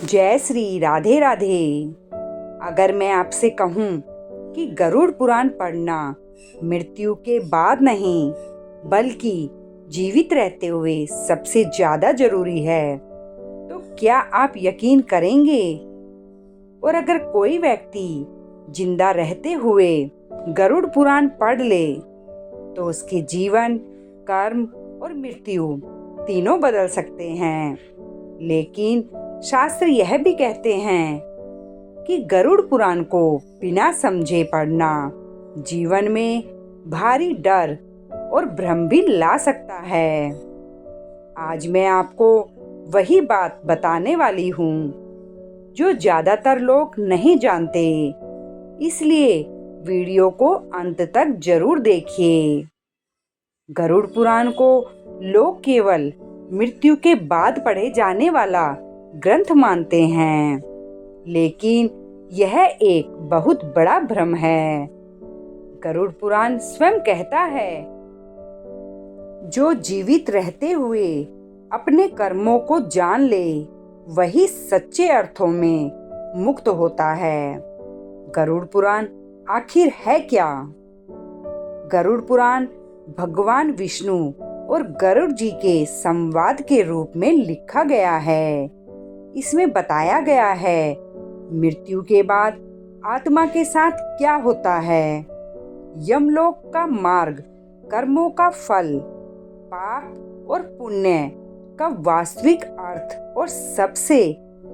जय श्री राधे राधे। अगर मैं आपसे कहूँ कि गरुड़ पुराण पढ़ना मृत्यु के बाद नहीं बल्कि जीवित रहते हुए सबसे ज़्यादा जरूरी है, तो क्या आप यकीन करेंगे? और अगर कोई व्यक्ति जिंदा रहते हुए गरुड़ पुराण पढ़ ले तो उसके जीवन, कर्म और मृत्यु तीनों बदल सकते हैं। लेकिन शास्त्र यह भी कहते हैं कि गरुड़ पुराण को बिना समझे पढ़ना जीवन में भारी डर और भ्रम भी ला सकता है। आज मैं आपको वही बात बताने वाली हूँ जो ज्यादातर लोग नहीं जानते, इसलिए वीडियो को अंत तक जरूर देखिए। गरुड़ पुराण को लोग केवल मृत्यु के बाद पढ़े जाने वाला ग्रंथ मानते हैं, लेकिन यह एक बहुत बड़ा भ्रम है। गरुड़ पुराण स्वयं कहता है, जो जीवित रहते हुए अपने कर्मों को जान ले वही सच्चे अर्थों में मुक्त होता है। गरुड़ पुराण आखिर है क्या? गरुड़ पुराण भगवान विष्णु और गरुड़ जी के संवाद के रूप में लिखा गया है। इसमें बताया गया है मृत्यु के बाद आत्मा के साथ क्या होता है, यमलोक का मार्ग, कर्मों का फल, पाप और पुण्य का वास्तविक अर्थ और सबसे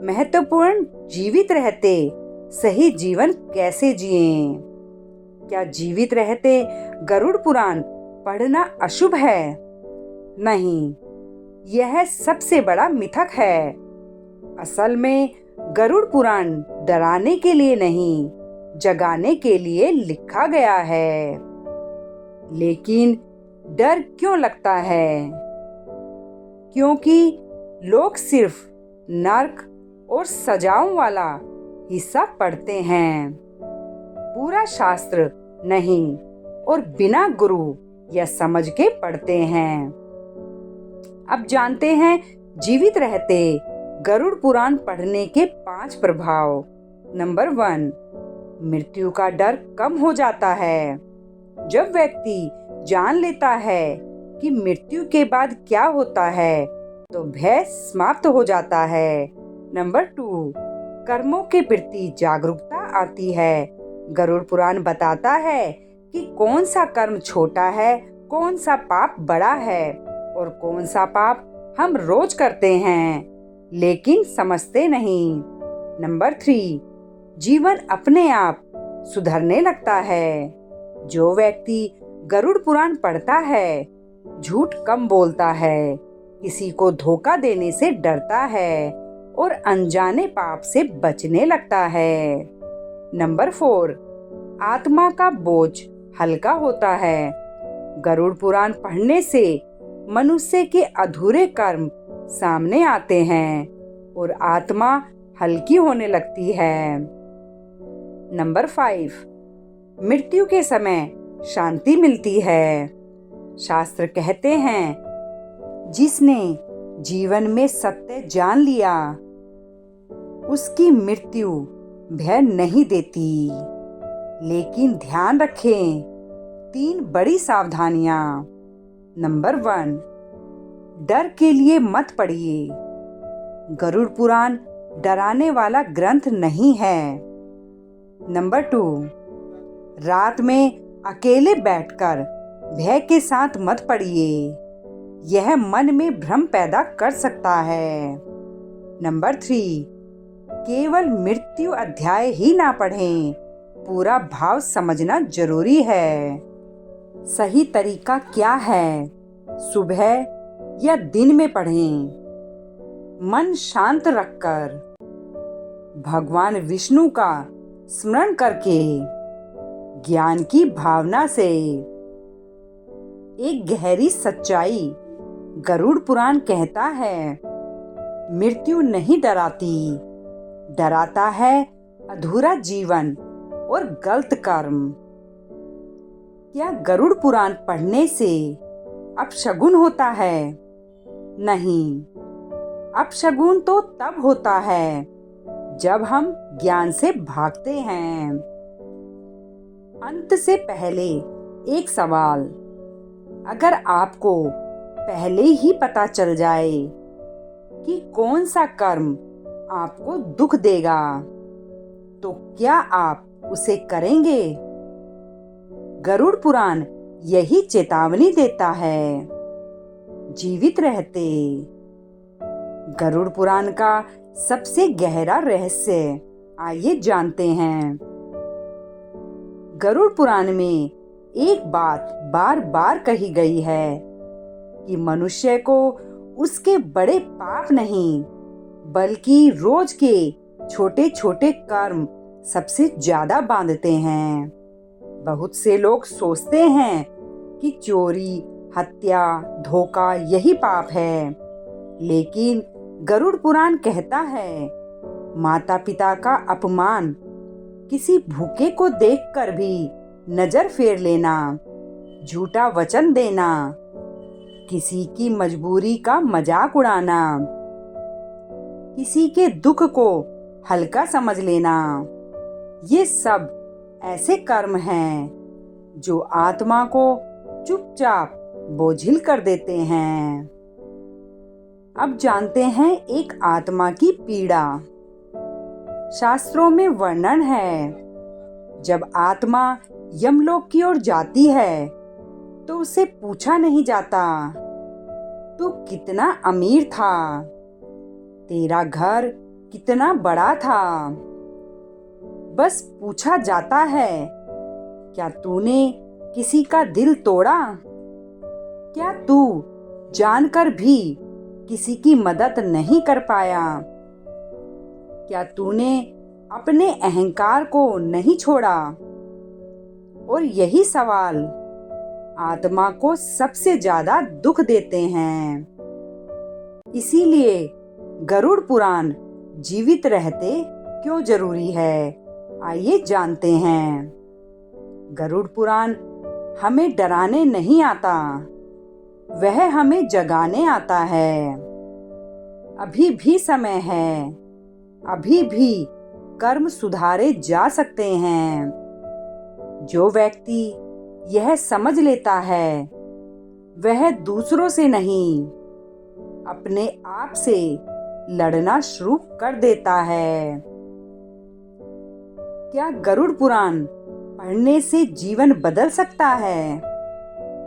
महत्वपूर्ण, जीवित रहते सही जीवन कैसे जिएं। क्या जीवित रहते गरुड़ पुराण पढ़ना अशुभ है? नहीं, यह सबसे बड़ा मिथक है। असल में गरुड़ पुराण डराने के लिए नहीं, जगाने के लिए लिखा गया है। लेकिन डर क्यों लगता है? क्योंकि लोग सिर्फ नर्क और सजाओं वाला हिस्सा पढ़ते हैं, पूरा शास्त्र नहीं, और बिना गुरु या समझ के पढ़ते हैं। अब जानते हैं जीवित रहते गरुड़ पुराण पढ़ने के 5 प्रभाव। नंबर 1, मृत्यु का डर कम हो जाता है। जब व्यक्ति जान लेता है कि मृत्यु के बाद क्या होता है तो भय समाप्त हो जाता है। नंबर 2, कर्मों के प्रति जागरूकता आती है। गरुड़ पुराण बताता है कि कौन सा कर्म छोटा है, कौन सा पाप बड़ा है और कौन सा पाप हम रोज करते हैं लेकिन समझते नहीं। नंबर 3, जीवन अपने आप सुधरने लगता है। जो व्यक्ति गरुड़ पुराण पढ़ता है झूठ कम बोलता है, किसी को धोखा देने से डरता है और अनजाने पाप से बचने लगता है। नंबर 4, आत्मा का बोझ हल्का होता है। गरुड़ पुराण पढ़ने से मनुष्य के अधूरे कर्म सामने आते हैं और आत्मा हल्की होने लगती है। नंबर 5, मृत्यु के समय शांति मिलती है। शास्त्र कहते हैं, जिसने जीवन में सत्य जान लिया उसकी मृत्यु भय नहीं देती। लेकिन ध्यान रखें 3 बड़ी सावधानियां। नंबर 1, डर के लिए मत पढ़िए। गरुड़ पुराण डराने वाला ग्रंथ नहीं है। नंबर 2, रात में अकेले बैठकर भय के साथ मत पढ़िए, यह मन में भ्रम पैदा कर सकता है। नंबर 3, केवल मृत्यु अध्याय ही ना पढ़ें, पूरा भाव समझना जरूरी है। सही तरीका क्या है? सुबह या दिन में पढ़ें, मन शांत रखकर, भगवान विष्णु का स्मरण करके, ज्ञान की भावना से। एक गहरी सच्चाई, गरुड़ पुराण कहता है, मृत्यु नहीं डराती, डराता है अधूरा जीवन और गलत कर्म। क्या गरुड़ पुराण पढ़ने से अपशगुन होता है? नहीं, अपशगुन तो तब होता है जब हम ज्ञान से भागते हैं। अंत से पहले एक सवाल, अगर आपको पहले ही पता चल जाए कि कौन सा कर्म आपको दुख देगा, तो क्या आप उसे करेंगे? गरुड़ पुराण यही चेतावनी देता है। जीवित रहते। गरुड़ पुराण का सबसे गहरा रहस्य आइए जानते हैं। गरुड़ पुराण में एक बात बार बार कही गई है कि मनुष्य को उसके बड़े पाप नहीं, बल्कि रोज के छोटे छोटे कर्म सबसे ज्यादा बांधते हैं। बहुत से लोग सोचते हैं कि चोरी, हत्या, धोखा यही पाप है, लेकिन गरुड़ पुराण कहता है, माता पिता का अपमान, किसी भूखे को देखकर भी नजर फेर लेना, झूठा वचन देना, किसी की मजबूरी का मजाक उड़ाना, किसी के दुख को हल्का समझ लेना, ये सब ऐसे कर्म हैं जो आत्मा को चुपचाप बोझिल कर देते हैं। अब जानते हैं एक आत्मा की पीड़ा। शास्त्रों में वर्णन है, जब आत्मा यमलोक की ओर जाती है तो उसे पूछा नहीं जाता, तू कितना अमीर था, तेरा घर कितना बड़ा था। बस पूछा जाता है, क्या तूने किसी का दिल तोड़ा? क्या तू जानकर भी किसी की मदद नहीं कर पाया? क्या तूने अपने अहंकार को नहीं छोड़ा? और यही सवाल आत्मा को सबसे ज्यादा दुख देते हैं। इसीलिए गरुड़ पुराण जीवित रहते क्यों जरूरी है, आइए जानते हैं। गरुड़ पुराण हमें डराने नहीं आता, वह हमें जगाने आता है। अभी भी समय है, अभी भी कर्म सुधारे जा सकते हैं। जो व्यक्ति यह समझ लेता है, वह दूसरों से नहीं, अपने आप से लड़ना शुरू कर देता है। क्या गरुड़ पुराण पढ़ने से जीवन बदल सकता है?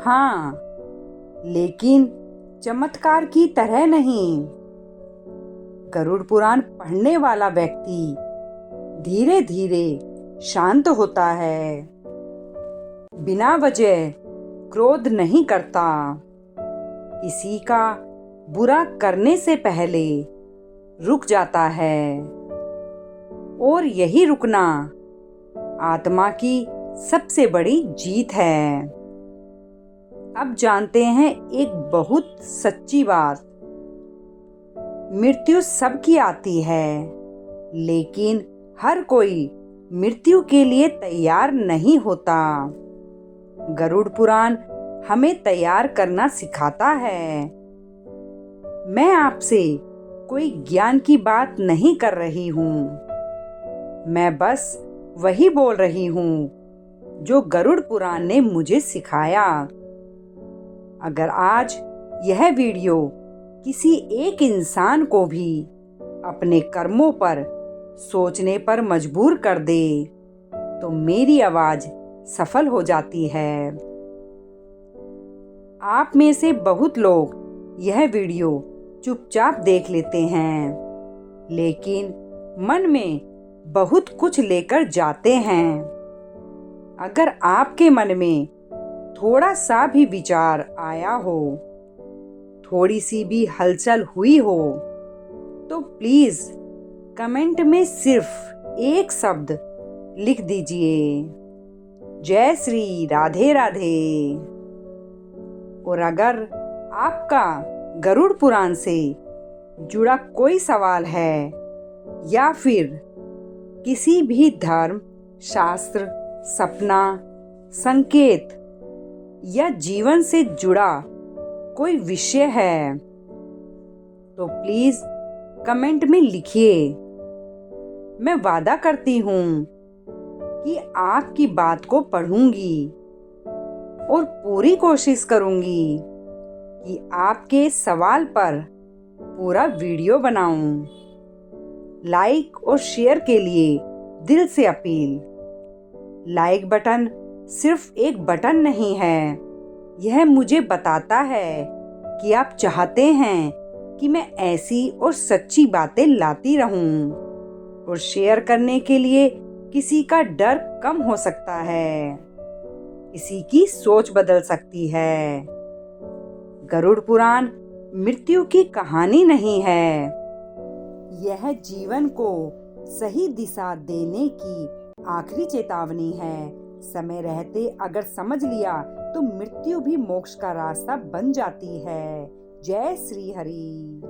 हाँ, लेकिन चमत्कार की तरह नहीं। गरुड़ पुराण पढ़ने वाला व्यक्ति धीरे धीरे शांत होता है, बिना वजह क्रोध नहीं करता, किसी का बुरा करने से पहले रुक जाता है, और यही रुकना आत्मा की सबसे बड़ी जीत है। अब जानते हैं एक बहुत सच्ची बात, मृत्यु सबकी आती है, लेकिन हर कोई मृत्यु के लिए तैयार नहीं होता। गरुड़ पुराण हमें तैयार करना सिखाता है। मैं आपसे कोई ज्ञान की बात नहीं कर रही हूँ, मैं बस वही बोल रही हूँ जो गरुड़ पुराण ने मुझे सिखाया। अगर आज यह वीडियो किसी एक इंसान को भी अपने कर्मों पर सोचने पर मजबूर कर दे, तो मेरी आवाज सफल हो जाती है। आप में से बहुत लोग यह वीडियो चुपचाप देख लेते हैं, लेकिन मन में बहुत कुछ लेकर जाते हैं। अगर आपके मन में थोड़ा सा भी विचार आया हो, थोड़ी सी भी हलचल हुई हो, तो प्लीज कमेंट में सिर्फ एक शब्द लिख दीजिए, जय श्री राधे राधे। और अगर आपका गरुड़ पुराण से जुड़ा कोई सवाल है या फिर किसी भी धर्म, शास्त्र, सपना, संकेत या जीवन से जुड़ा कोई विषय है, तो प्लीज कमेंट में लिखिए। मैं वादा करती हूँ कि आपकी बात को पढ़ूंगी और पूरी कोशिश करूंगी कि आपके सवाल पर पूरा वीडियो बनाऊं। लाइक और शेयर के लिए दिल से अपील। लाइक बटन सिर्फ एक बटन नहीं है, यह मुझे बताता है कि आप चाहते हैं कि मैं ऐसी और सच्ची बातें लाती रहूं। और शेयर करने के लिए किसी का डर कम हो सकता है, किसी की सोच बदल सकती है। गरुड़ पुराण मृत्यु की कहानी नहीं है, यह जीवन को सही दिशा देने की आखिरी चेतावनी है। समय रहते अगर समझ लिया तो मृत्यु भी मोक्ष का रास्ता बन जाती है। जय श्री हरि।